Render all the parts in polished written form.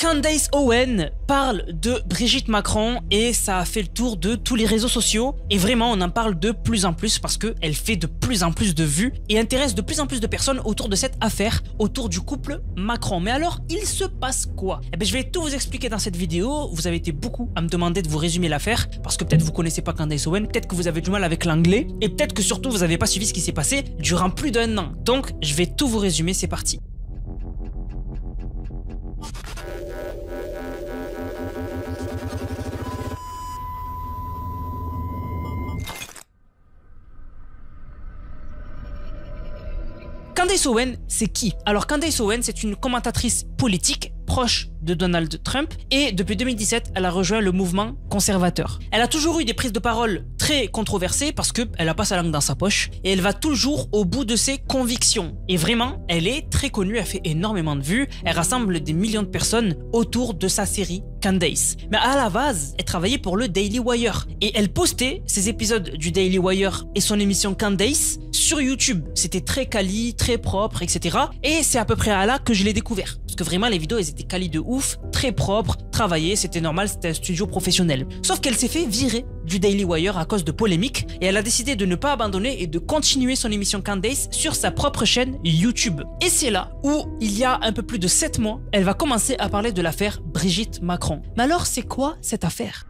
Candace Owen parle de Brigitte Macron et ça a fait le tour de tous les réseaux sociaux et vraiment on en parle de plus en plus parce qu'elle fait de plus en plus de vues et intéresse de plus en plus de personnes autour de cette affaire, autour du couple Macron. Mais alors, il se passe quoi? Eh bien, je vais tout vous expliquer dans cette vidéo. Vous avez été beaucoup à me demander de vous résumer l'affaire parce que peut-être vous connaissez pas Candace Owen, peut-être que vous avez du mal avec l'anglais et peut-être que surtout vous n'avez pas suivi ce qui s'est passé durant plus d'un an. Donc, je vais tout vous résumer, c'est parti. Candace Owen, c'est qui? Alors Candace Owen, c'est une commentatrice politique proche de Donald Trump et depuis 2017, elle a rejoint le mouvement conservateur. Elle a toujours eu des prises de parole très controversées parce qu'elle n'a pas sa langue dans sa poche et elle va toujours au bout de ses convictions. Et vraiment, elle est très connue, elle fait énormément de vues, elle rassemble des millions de personnes autour de sa série Candace. Mais à la base, elle travaillait pour le Daily Wire et elle postait ses épisodes du Daily Wire et son émission Candace sur YouTube. C'était très quali, très propre, etc. Et c'est à peu près à là que je l'ai découvert. Parce que vraiment, les vidéos, elles étaient quali de ouf, très propres, travaillées, c'était normal, c'était un studio professionnel. Sauf qu'elle s'est fait virer du Daily Wire à cause de polémiques et elle a décidé de ne pas abandonner et de continuer son émission Candace sur sa propre chaîne YouTube. Et c'est là où, il y a un peu plus de 7 mois, elle va commencer à parler de l'affaire Brigitte Macron. Mais alors, c'est quoi cette affaire?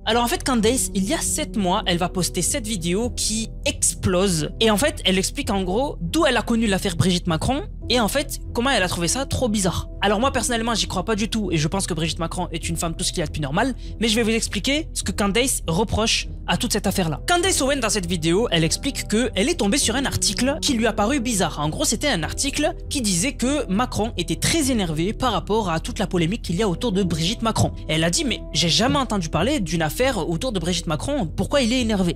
Alors en fait, Candace, il y a 7 mois, elle va poster cette vidéo qui explose. Et en fait, elle explique en gros d'où elle a connu l'affaire Brigitte Macron et en fait, comment elle a trouvé ça trop bizarre. Alors moi, personnellement, j'y crois pas du tout et je pense que Brigitte Macron est une femme tout ce qu'il y a de plus normal, mais je vais vous expliquer ce que Candace reproche à toute cette affaire-là. Candace Owen, dans cette vidéo, elle explique qu'elle est tombée sur un article qui lui a paru bizarre. En gros, c'était un article qui disait que Macron était très énervé par rapport à toute la polémique qu'il y a autour de Brigitte Macron. Et elle a dit, mais j'ai jamais entendu parler d'une affaire autour de Brigitte Macron, pourquoi il est énervé?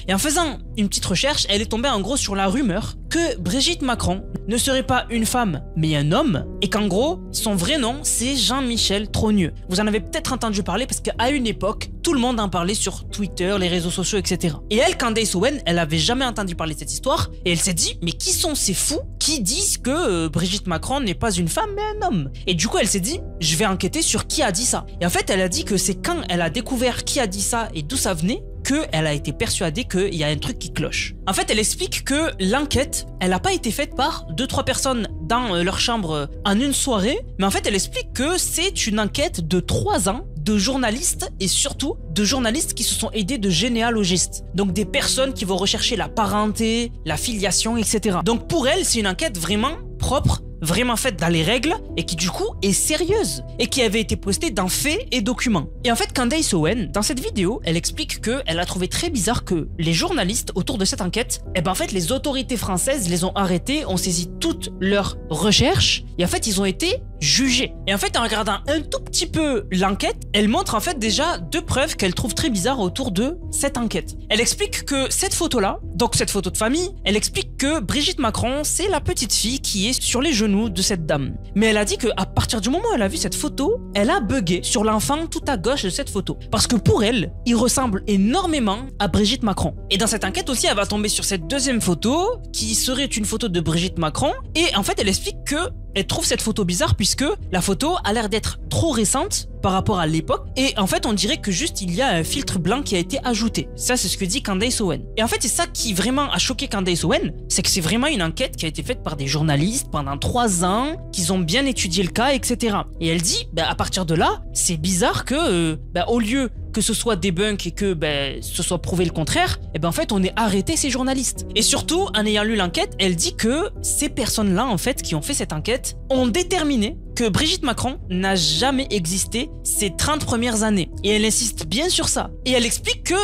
Et en faisant une petite recherche, elle est tombée en gros sur la rumeur que Brigitte Macron ne serait pas une femme, mais un homme, et qu'en gros, son vrai nom, c'est Jean-Michel Trogneux. Vous en avez peut-être entendu parler parce qu'à une époque, tout le monde en parlait sur Twitter, les réseaux sociaux, etc. Et elle, Candace Owen, elle avait jamais entendu parler de cette histoire, et elle s'est dit, mais qui sont ces fous qui disent que Brigitte Macron n'est pas une femme, mais un homme? Et du coup, elle s'est dit, je vais enquêter sur qui a dit ça. Et en fait, elle a dit que c'est quand elle a découvert qui a dit ça et d'où ça venait, qu'elle a été persuadée qu'il y a un truc qui cloche. En fait, elle explique que l'enquête, elle n'a pas été faite par 2-3 personnes dans leur chambre en une soirée, mais en fait, elle explique que c'est une enquête de 3 ans de journalistes et surtout de journalistes qui se sont aidés de généalogistes. Donc des personnes qui vont rechercher la parenté, la filiation, etc. Donc pour elle, c'est une enquête vraiment propre, vraiment faite dans les règles et qui du coup est sérieuse et qui avait été postée dans Faits et Documents. Et en fait, Candace Owen, dans cette vidéo, elle explique qu'elle a trouvé très bizarre que les journalistes autour de cette enquête, en fait, les autorités françaises les ont arrêtés, ont saisi toutes leurs recherches et en fait, ils ont été jugés. Et en fait, en regardant un tout petit peu l'enquête, elle montre en fait déjà 2 preuves qu'elle trouve très bizarres autour de cette enquête. Elle explique que cette photo-là, donc cette photo de famille, elle explique que Brigitte Macron, c'est la petite fille qui est sur les genoux de cette dame. Mais elle a dit qu'à partir du moment où elle a vu cette photo, elle a bugué sur l'enfant tout à gauche de cette photo. Parce que pour elle, il ressemble énormément à Brigitte Macron. Et dans cette enquête aussi, elle va tomber sur cette deuxième photo, qui serait une photo de Brigitte Macron. Et en fait, elle explique que elle trouve cette photo bizarre puisque la photo a l'air d'être trop récente par rapport à l'époque et en fait on dirait que juste il y a un filtre blanc qui a été ajouté. Ça c'est ce que dit Candace Owen. Et en fait c'est ça qui vraiment a choqué Candace Owen, c'est que c'est vraiment une enquête qui a été faite par des journalistes pendant 3 ans, qu'ils ont bien étudié le cas, etc. Et elle dit, à partir de là, c'est bizarre que au lieu que ce soit débunk et que ce soit prouvé le contraire, en fait on ait arrêté ces journalistes. Et surtout, en ayant lu l'enquête, elle dit que ces personnes-là en fait qui ont fait cette enquête ont déterminé que Brigitte Macron n'a jamais existé ces 30 premières années. Et elle insiste bien sur ça. Et elle explique que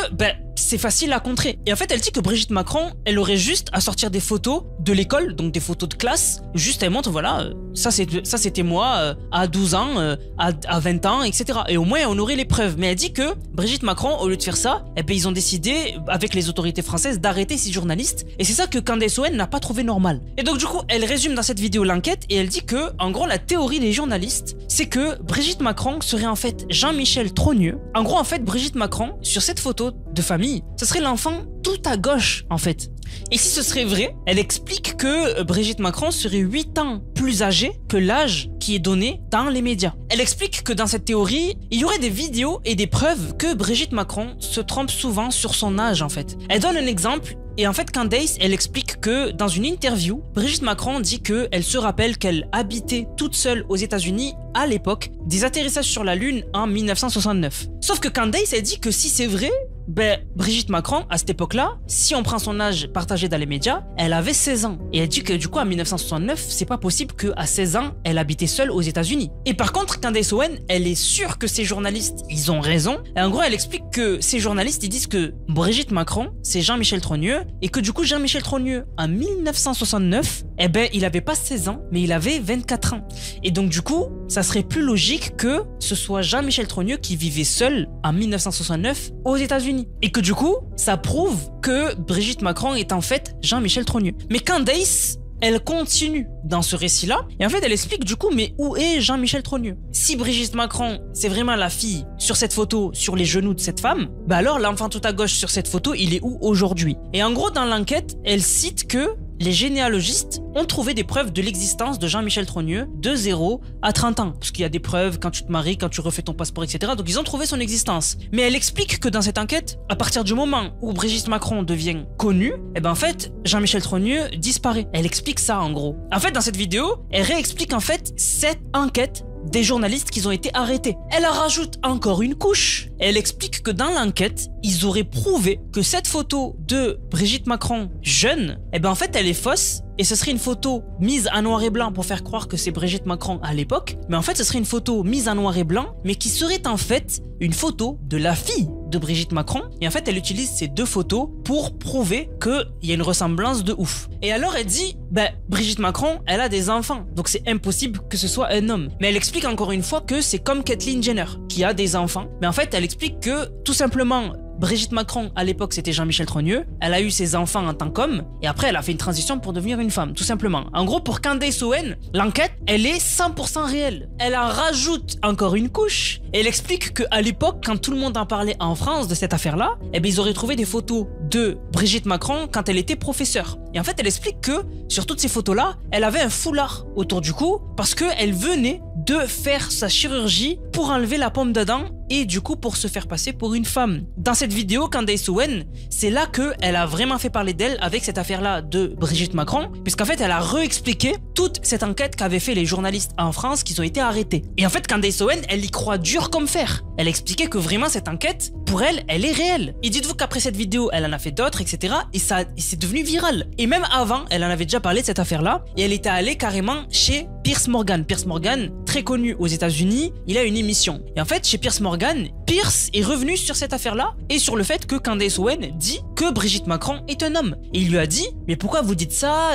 c'est facile à contrer. Et en fait, elle dit que Brigitte Macron, elle aurait juste à sortir des photos de l'école, donc des photos de classe. Juste, elle montre, voilà, ça c'était moi à 12 ans, à 20 ans, etc. Et au moins, on aurait les preuves. Mais elle dit que Brigitte Macron, au lieu de faire ça, ils ont décidé, avec les autorités françaises, d'arrêter ces journalistes. Et c'est ça que Candace Owen n'a pas trouvé normal. Et donc, du coup, elle résume dans cette vidéo l'enquête et elle dit que, en gros, la théorie des journalistes, c'est que Brigitte Macron serait en fait Jean-Michel Trogneux. En gros, en fait, Brigitte Macron, sur cette photo de famille, ce serait l'enfant tout à gauche, en fait. Et si ce serait vrai, elle explique que Brigitte Macron serait 8 ans plus âgée que l'âge qui est donné dans les médias. Elle explique que dans cette théorie, il y aurait des vidéos et des preuves que Brigitte Macron se trompe souvent sur son âge en fait. Elle donne un exemple. Et en fait, Candace, elle explique que dans une interview, Brigitte Macron dit qu'elle se rappelle qu'elle habitait toute seule aux États-Unis à l'époque des atterrissages sur la Lune en 1969. Sauf que Candace, elle dit que si c'est vrai, Brigitte Macron, à cette époque-là, si on prend son âge partagé dans les médias, elle avait 16 ans. Et elle dit que du coup, en 1969, c'est pas possible qu'à 16 ans, elle habitait seule aux États-Unis. Et par contre, Candace Owen, elle est sûre que ces journalistes, ils ont raison. Et en gros, elle explique que ces journalistes, ils disent que Brigitte Macron, c'est Jean-Michel Trogneux, et que du coup, Jean-Michel Trogneux, en 1969, il avait pas 16 ans, mais il avait 24 ans. Et donc du coup, ça serait plus logique que ce soit Jean-Michel Trogneux qui vivait seul en 1969 aux États-Unis. Et que du coup, ça prouve que Brigitte Macron est en fait Jean-Michel Trogneux. Mais Candace, elle continue dans ce récit-là, et en fait, elle explique du coup, mais où est Jean-Michel Trogneux? Si Brigitte Macron, c'est vraiment la fille sur cette photo, sur les genoux de cette femme, alors l'enfant tout à gauche sur cette photo, il est où aujourd'hui? Et en gros, dans l'enquête, elle cite que les généalogistes ont trouvé des preuves de l'existence de Jean-Michel Trogneux de 0 à 30 ans. Parce qu'il y a des preuves quand tu te maries, quand tu refais ton passeport, etc. Donc ils ont trouvé son existence. Mais elle explique que dans cette enquête, à partir du moment où Brigitte Macron devient connue, en fait, Jean-Michel Trogneux disparaît. Elle explique ça en gros. En fait, dans cette vidéo, elle réexplique en fait cette enquête des journalistes qui ont été arrêtés. Elle en rajoute encore une couche. Elle explique que dans l'enquête, ils auraient prouvé que cette photo de Brigitte Macron jeune, en fait, elle est fausse. Et ce serait une photo mise en noir et blanc pour faire croire que c'est Brigitte Macron à l'époque. Mais en fait, ce serait une photo mise en noir et blanc, mais qui serait en fait une photo de la fille de Brigitte Macron. Et en fait, elle utilise ces deux photos pour prouver qu'il y a une ressemblance de ouf. Et alors, elle dit, Brigitte Macron, elle a des enfants. Donc, c'est impossible que ce soit un homme. Mais elle explique encore une fois que c'est comme Caitlyn Jenner, qui a des enfants. Mais en fait, elle explique que, tout simplement, Brigitte Macron, à l'époque, c'était Jean-Michel Trogneux. Elle a eu ses enfants en tant qu'homme. Et après, elle a fait une transition pour devenir une femme, tout simplement. En gros, pour Candace Owen, l'enquête, elle est 100% réelle. Elle en rajoute encore une couche. Et elle explique qu'à l'époque, quand tout le monde en parlait en France de cette affaire-là, ils auraient trouvé des photos de Brigitte Macron quand elle était professeure. Et en fait, elle explique que, sur toutes ces photos-là, elle avait un foulard autour du cou parce qu'elle venait de faire sa chirurgie pour enlever la pomme d'Adam et du coup pour se faire passer pour une femme. Dans cette vidéo, Candace Owen, c'est là qu'elle a vraiment fait parler d'elle avec cette affaire-là de Brigitte Macron, puisqu'en fait elle a réexpliqué toute cette enquête qu'avaient fait les journalistes en France qui ont été arrêtés. Et en fait Candace Owen, elle y croit dur comme fer. Elle expliquait que vraiment cette enquête, pour elle, elle est réelle. Et dites-vous qu'après cette vidéo, elle en a fait d'autres, etc. Et c'est devenu viral. Et même avant, elle en avait déjà parlé de cette affaire-là, et elle était allée carrément chez Piers Morgan. Piers Morgan, très connu aux États-Unis, il a une émission. Et en fait, chez Piers Morgan, Piers est revenu sur cette affaire-là et sur le fait que Candace Owen dit que Brigitte Macron est un homme. Et il lui a dit, mais pourquoi vous dites ça,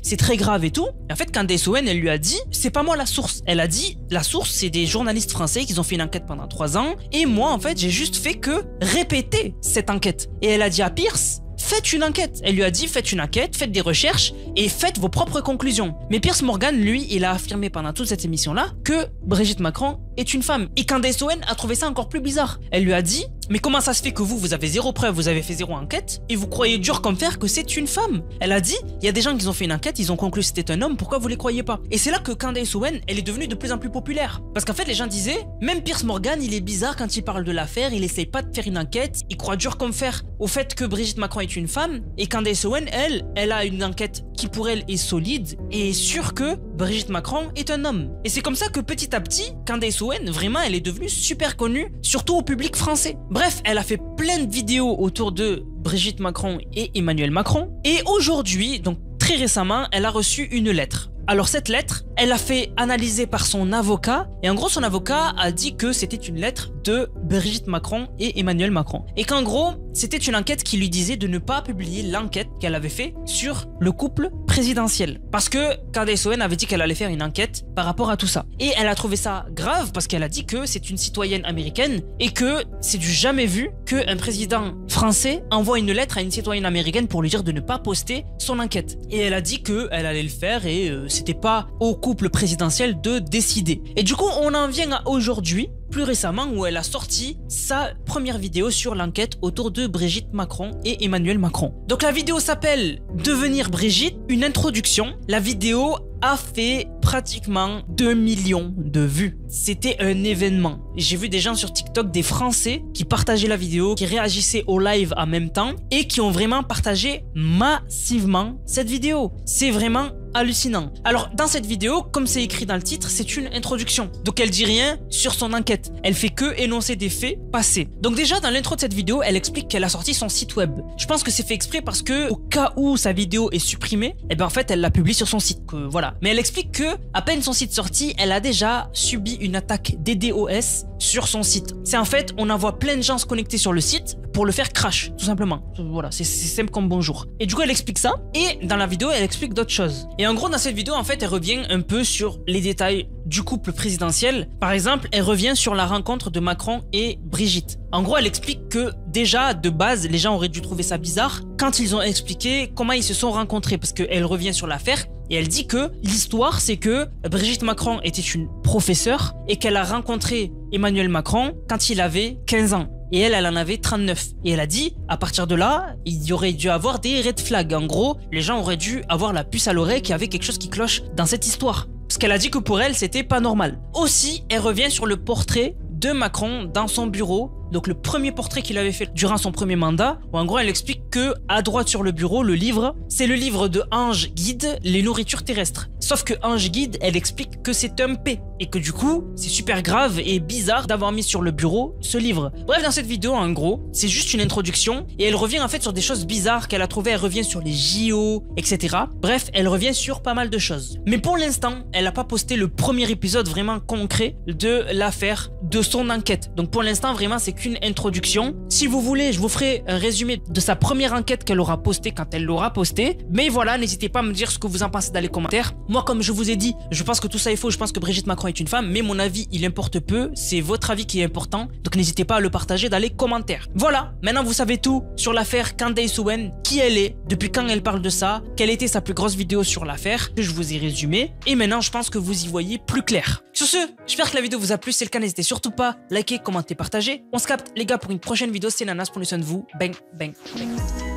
c'est très grave et tout. Et en fait, Candace Owen, elle lui a dit, c'est pas moi la source. Elle a dit, la source, c'est des journalistes français qui ont fait une enquête pendant 3 ans. Et moi, en fait, j'ai juste fait que répéter cette enquête. Et elle a dit à Piers, faites une enquête. Elle lui a dit, faites une enquête, faites des recherches et faites vos propres conclusions. Mais Piers Morgan, lui, il a affirmé pendant toute cette émission-là que Brigitte Macron est une femme. Et Candace Owen a trouvé ça encore plus bizarre. Elle lui a dit, mais comment ça se fait que vous avez 0 preuve, vous avez fait 0 enquête et vous croyez dur comme fer que c'est une femme? Elle a dit, il y a des gens qui ont fait une enquête, ils ont conclu que c'était un homme, pourquoi vous les croyez pas? Et c'est là que Candace Owen, elle est devenue de plus en plus populaire. Parce qu'en fait, les gens disaient, même Piers Morgan, il est bizarre quand il parle de l'affaire, il essaye pas de faire une enquête, il croit dur comme fer au fait que Brigitte Macron est une femme. Et Candace Owen, elle a une enquête qui pour elle est solide et est sûre que Brigitte Macron est un homme. Et c'est comme ça que petit à petit, Candace Owen, vraiment, elle est devenue super connue, surtout au public français. Bref, elle a fait plein de vidéos autour de Brigitte Macron et Emmanuel Macron. Et aujourd'hui, donc très récemment, elle a reçu une lettre. Alors cette lettre, elle a fait analyser par son avocat et en gros son avocat a dit que c'était une lettre de Brigitte Macron et Emmanuel Macron et qu'en gros c'était une enquête qui lui disait de ne pas publier l'enquête qu'elle avait fait sur le couple présidentiel parce que Candace Owen avait dit qu'elle allait faire une enquête par rapport à tout ça et elle a trouvé ça grave parce qu'elle a dit que c'est une citoyenne américaine et que c'est du jamais vu qu'un président français envoie une lettre à une citoyenne américaine pour lui dire de ne pas poster son enquête et elle a dit qu'elle allait le faire et c'était pas au couple présidentiel de décider. Et du coup, on en vient à aujourd'hui plus récemment où elle a sorti sa première vidéo sur l'enquête autour de Brigitte Macron et Emmanuel Macron. Donc la vidéo s'appelle Devenir Brigitte, une introduction. La vidéo a fait pratiquement 2 millions de vues. C'était un événement. J'ai vu des gens sur TikTok, des Français qui partageaient la vidéo, qui réagissaient au live en même temps et qui ont vraiment partagé massivement cette vidéo. C'est vraiment hallucinant. Alors dans cette vidéo, comme c'est écrit dans le titre, c'est une introduction. Donc elle dit rien sur son enquête. Elle fait que énoncer des faits passés. Donc déjà dans l'intro de cette vidéo, elle explique qu'elle a sorti son site web. Je pense que c'est fait exprès parce que au cas où sa vidéo est supprimée, et ben en fait elle la publie sur son site. Voilà. Mais elle explique que à peine son site sorti, elle a déjà subi une attaque DDoS sur son site. C'est en fait, on envoie plein de gens se connecter sur le site pour le faire crash, tout simplement. Voilà, c'est simple comme bonjour. Et du coup, elle explique ça. Et dans la vidéo, elle explique d'autres choses. Et en gros, dans cette vidéo, en fait, elle revient un peu sur les détails du couple présidentiel. Par exemple, elle revient sur la rencontre de Macron et Brigitte. En gros, elle explique que déjà, de base, les gens auraient dû trouver ça bizarre quand ils ont expliqué comment ils se sont rencontrés. Parce qu'elle revient sur l'affaire et elle dit que l'histoire, c'est que Brigitte Macron était une professeure et qu'elle a rencontré Emmanuel Macron quand il avait 15 ans. Et elle en avait 39. Et elle a dit, à partir de là, il y aurait dû avoir des red flags. En gros, les gens auraient dû avoir la puce à l'oreille qu'il y avait quelque chose qui cloche dans cette histoire. Parce qu'elle a dit que pour elle, c'était pas normal. Aussi, elle revient sur le portrait de Macron dans son bureau. Donc le premier portrait qu'il avait fait durant son premier mandat, où en gros elle explique que à droite sur le bureau, le livre, c'est le livre de Ange Guide, les nourritures terrestres. Sauf que Ange Guide, elle explique que c'est un P et que du coup, c'est super grave et bizarre d'avoir mis sur le bureau ce livre. Bref, dans cette vidéo, en gros, c'est juste une introduction et elle revient en fait sur des choses bizarres qu'elle a trouvées. Elle revient sur les JO, etc. Bref, elle revient sur pas mal de choses. Mais pour l'instant, elle n'a pas posté le premier épisode vraiment concret de l'affaire, de son enquête. Donc pour l'instant, vraiment, c'est qu'une introduction. Si vous voulez, je vous ferai un résumé de sa première enquête qu'elle aura postée quand elle l'aura postée. Mais voilà, n'hésitez pas à me dire ce que vous en pensez dans les commentaires. Moi, comme je vous ai dit, je pense que tout ça est faux. Je pense que Brigitte Macron est une femme, mais mon avis, il importe peu. C'est votre avis qui est important. Donc n'hésitez pas à le partager dans les commentaires. Voilà, maintenant vous savez tout sur l'affaire Candace Owen, qui elle est, depuis quand elle parle de ça, quelle était sa plus grosse vidéo sur l'affaire, que je vous ai résumé. Et maintenant, je pense que vous y voyez plus clair. Sur ce, j'espère que la vidéo vous a plu. Si c'est le cas, n'hésitez surtout pas à liker, commenter, partager. On se capte les gars pour une prochaine vidéo. C'est Nanas, prenez soin de vous. Bang, bang, bang.